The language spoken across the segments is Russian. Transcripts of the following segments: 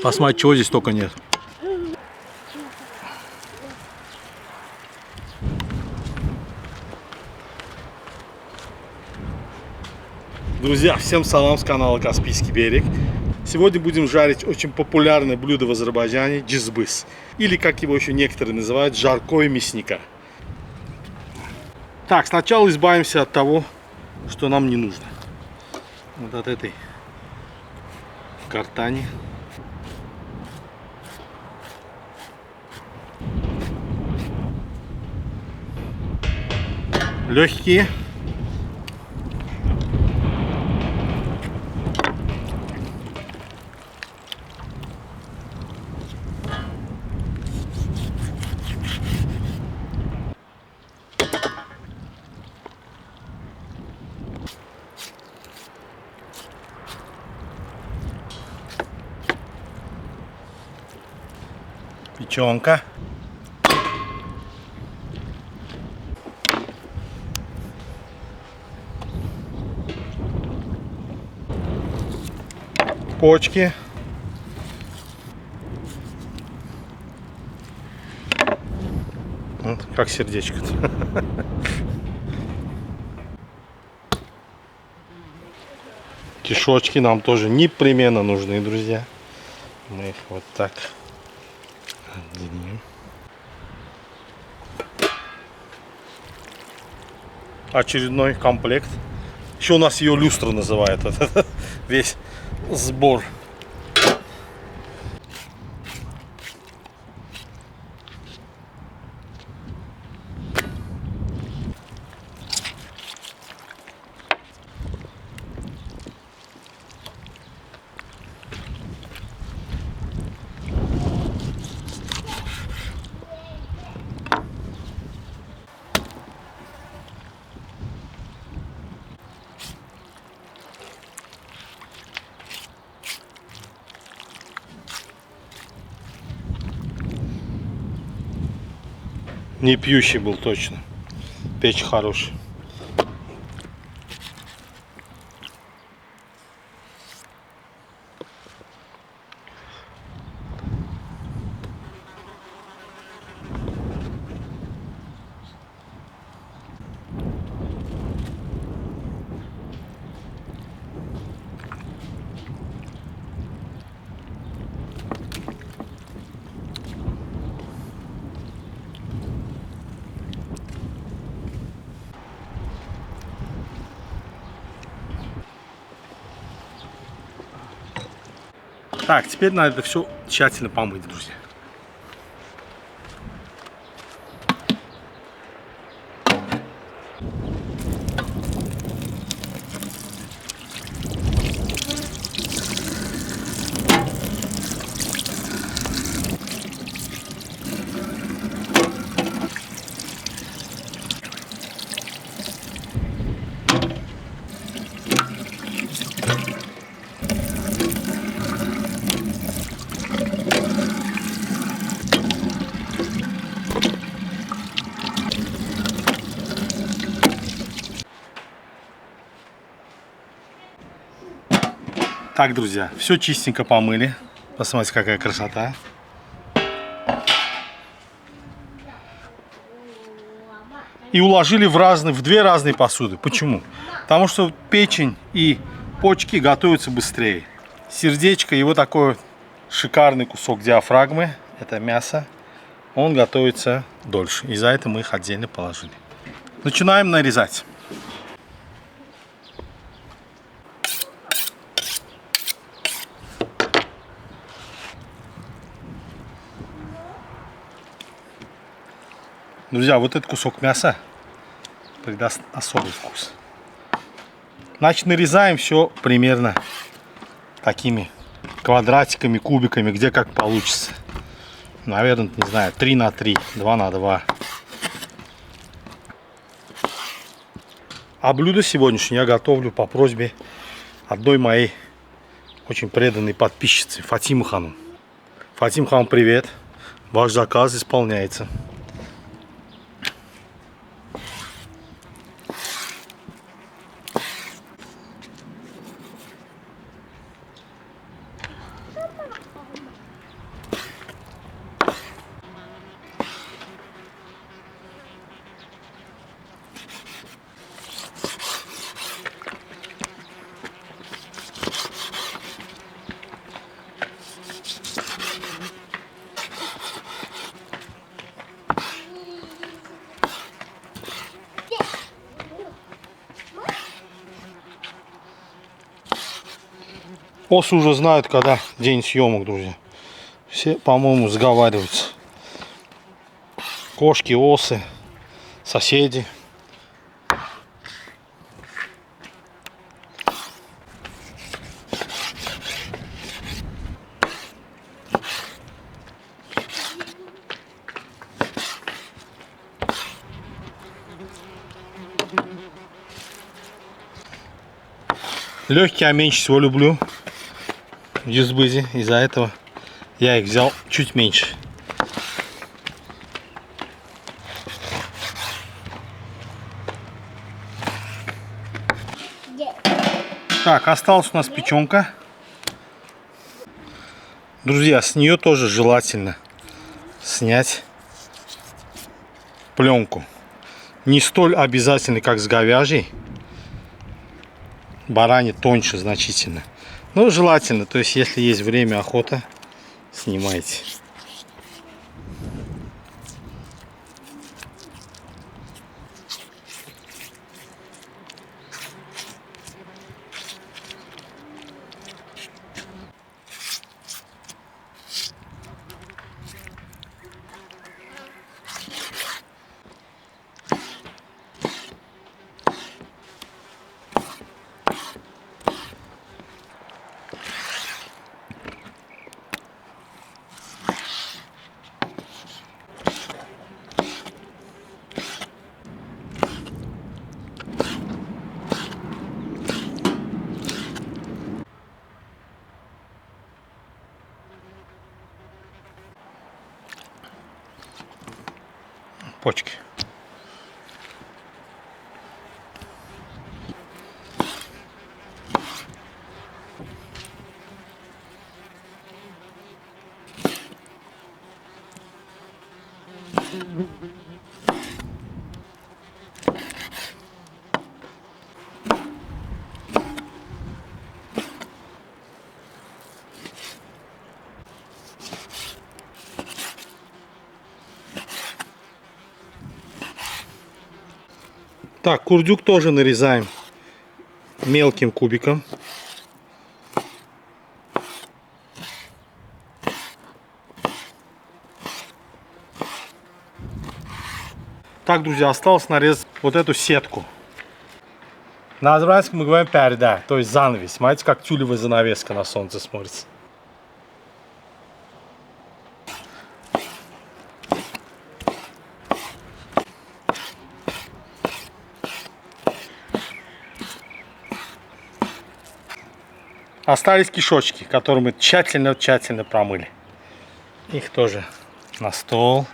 Посмотри, чего здесь только нет. Друзья, всем салам с канала Каспийский берег. Сегодня будем жарить очень популярное блюдо в Азербайджане – джизбыс. Или, как его еще некоторые называют, жаркое мясника. Так, сначала избавимся от того, что нам не нужно. Вот от этой картани. Легкие. Печенка. Почки. Вот как сердечко-то. Кишочки нам тоже непременно нужны, друзья. Мы их вот так отделим. Очередной комплект. Еще у нас ее люстра называют. Весь сбор. Не пьющий был точно. Печь хорошая. Так, теперь надо это все тщательно помыть, друзья. Так, друзья, все чистенько помыли. Посмотрите, какая красота. И уложили в две разные посуды. Почему? Потому что печень и почки готовятся быстрее. Сердечко и вот такой шикарный кусок диафрагмы, это мясо, он готовится дольше. И за это мы их отдельно положили. Начинаем нарезать. Друзья, вот этот кусок мяса придаст особый вкус. Значит, нарезаем все примерно такими квадратиками, кубиками, где как получится. Наверное, не знаю, 3 на 3, 2 на 2. А блюдо сегодняшнее я готовлю по просьбе одной моей очень преданной подписчицы, Фатимы Ханум. Фатим Ханум, привет. Ваш заказ исполняется. Осы уже знают, когда день съемок, друзья. Все, по-моему, сговариваются. Кошки, осы, соседи. Легкие я меньше всего люблю в юзбызе, из-за этого я их взял чуть меньше. Так, осталась у нас печенка. Друзья, с нее тоже желательно снять пленку. Не столь обязательно, как с говяжьей. Баране тоньше значительно. Но желательно, то есть если есть время, охота, снимайте. Почки. Так, курдюк тоже нарезаем мелким кубиком. Так, друзья, осталось нарезать вот эту сетку. На азербайджанском мы говорим перда, то есть занавес. Смотрите, как тюлевая занавеска на солнце смотрится. Остались кишочки, которые мы тщательно промыли. Их тоже на стол.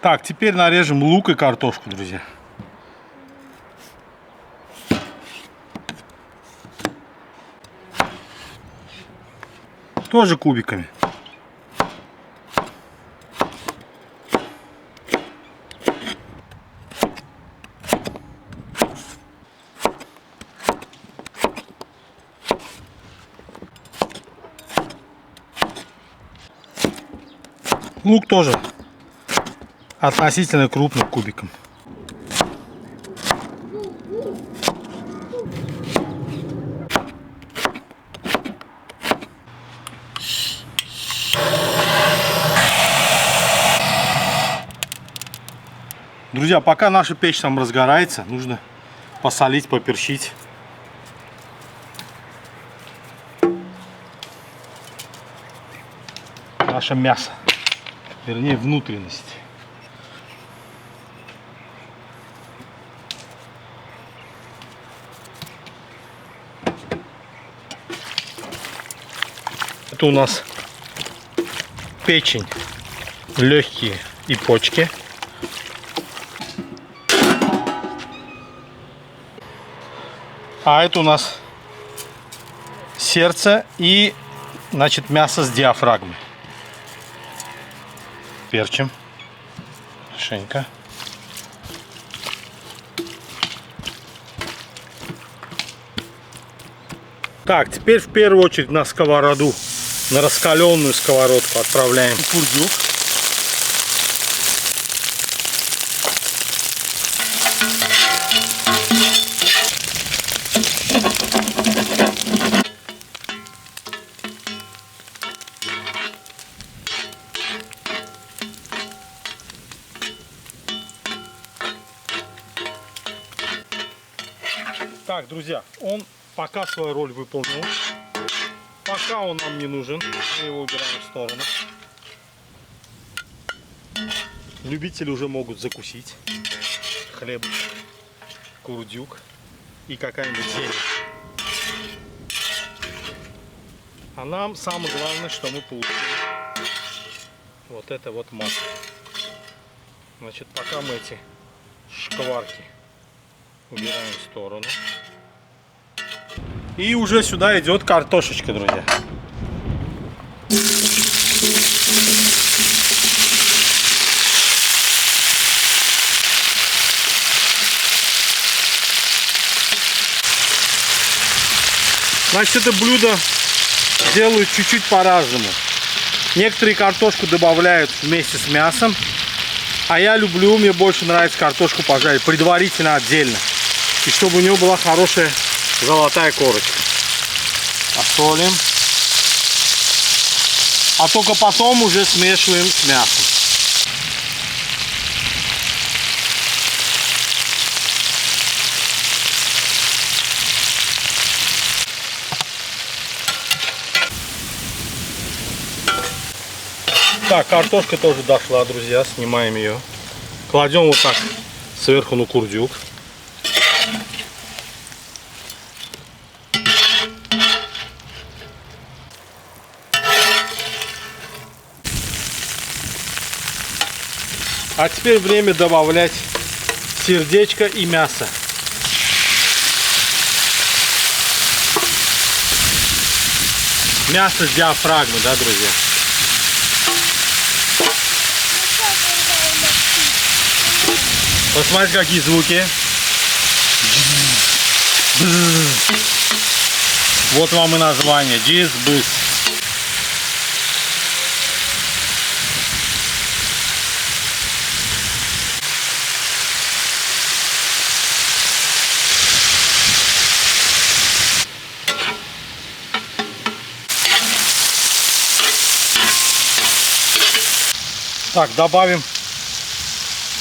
Так, теперь нарежем лук и картошку, друзья. Тоже кубиками. Лук тоже относительно крупным кубиком. Друзья, пока наша печь там разгорается, нужно посолить, поперчить. Наше мясо, вернее внутренность. Это у нас печень, легкие и почки. А это у нас сердце и, значит, мясо с диафрагмы. Перчим. Хорошенько. Так, теперь в первую очередь на сковороду, на раскаленную сковородку отправляем курдюк. Так, друзья, он пока свою роль выполнил. Пока он нам не нужен. Мы его убираем в сторону. Любители уже могут закусить. Хлеб, курдюк и какая-нибудь зелень. А нам самое главное, что мы получили. Вот это вот масло. Значит, пока мы эти шкварки убираем в сторону. И уже сюда идет картошечка, друзья. Значит, это блюдо делают чуть-чуть по-разному. Некоторые картошку добавляют вместе с мясом. А я люблю, мне больше нравится картошку пожарить предварительно отдельно. И чтобы у нее была хорошая золотая корочка. Посолим. А только потом уже смешиваем с мясом. Так, картошка тоже дошла, друзья. Снимаем ее. Кладем вот так сверху на курдюк. А теперь время добавлять сердечко и мясо. Мясо с диафрагмы, да, друзья? Посмотрите, какие звуки. Вот вам и название. Джиз-быз. Так, добавим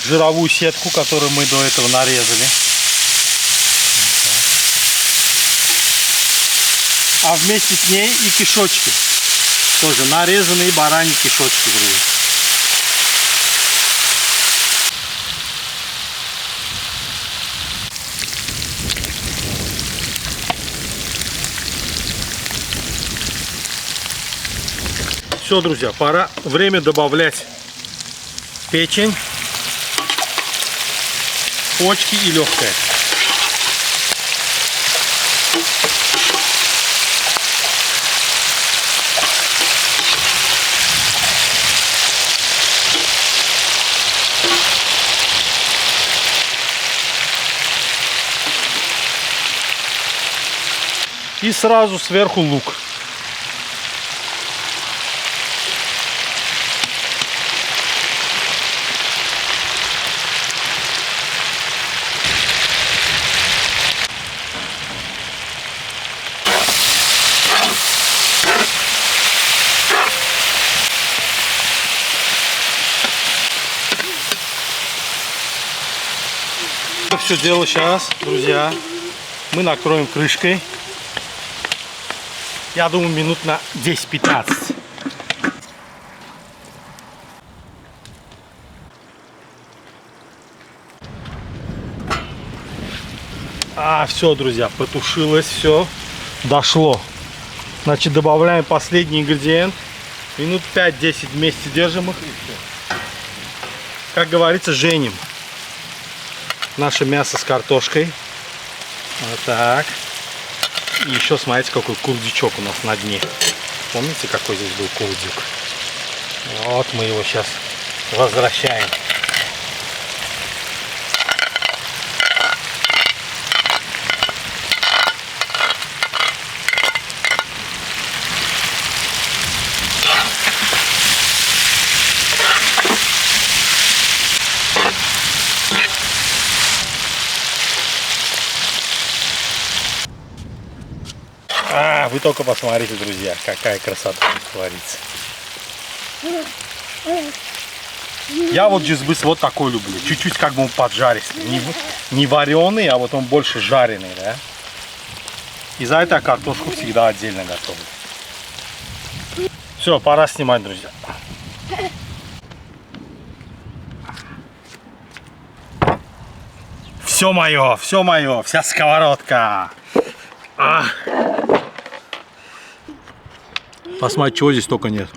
жировую сетку, которую мы до этого нарезали. А вместе с ней и кишочки. Тоже нарезанные бараньи кишочки, друзья. Все, друзья, пора. Время добавлять печень, почки и легкое. И сразу сверху лук. Все дело сейчас, друзья, мы накроем крышкой. Я думаю, минут на 10-15. Все, друзья, потушилось, все, дошло. Значит, добавляем последний ингредиент. Минут 5-10 вместе держим их и все. Как говорится, женим наше мясо с картошкой. Вот так. И еще смотрите, какой курдючок у нас на дне. Помните, какой здесь был курдюк? Вот мы его сейчас возвращаем. Вы только посмотрите, друзья, какая красота творится. Я вот джизбыс вот такой люблю. Чуть-чуть как бы он поджаристый. Не вареный, а вот он больше жареный, да? И за это картошку всегда отдельно готовлю. Все, пора снимать, друзья. Все мое, вся сковородка. Посмотри, чего здесь только нет.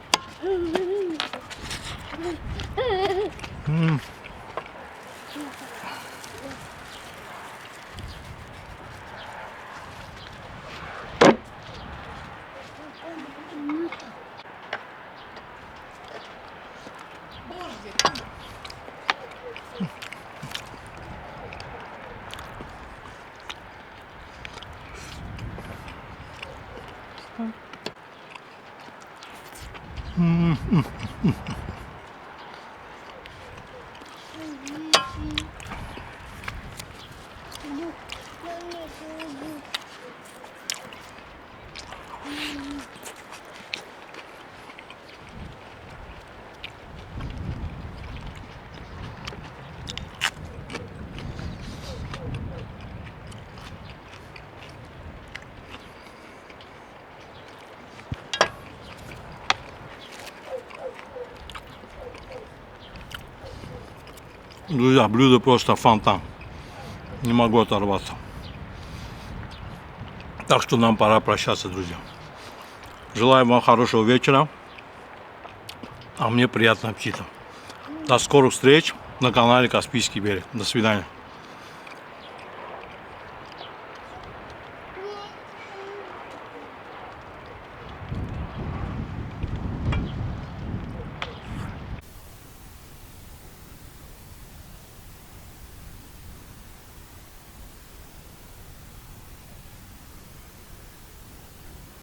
Друзья, блюдо просто фонтан. Не могу оторваться. Так что нам пора прощаться, друзья. Желаю вам хорошего вечера. А мне приятного аппетита. До скорых встреч на канале Каспийский берег. До свидания.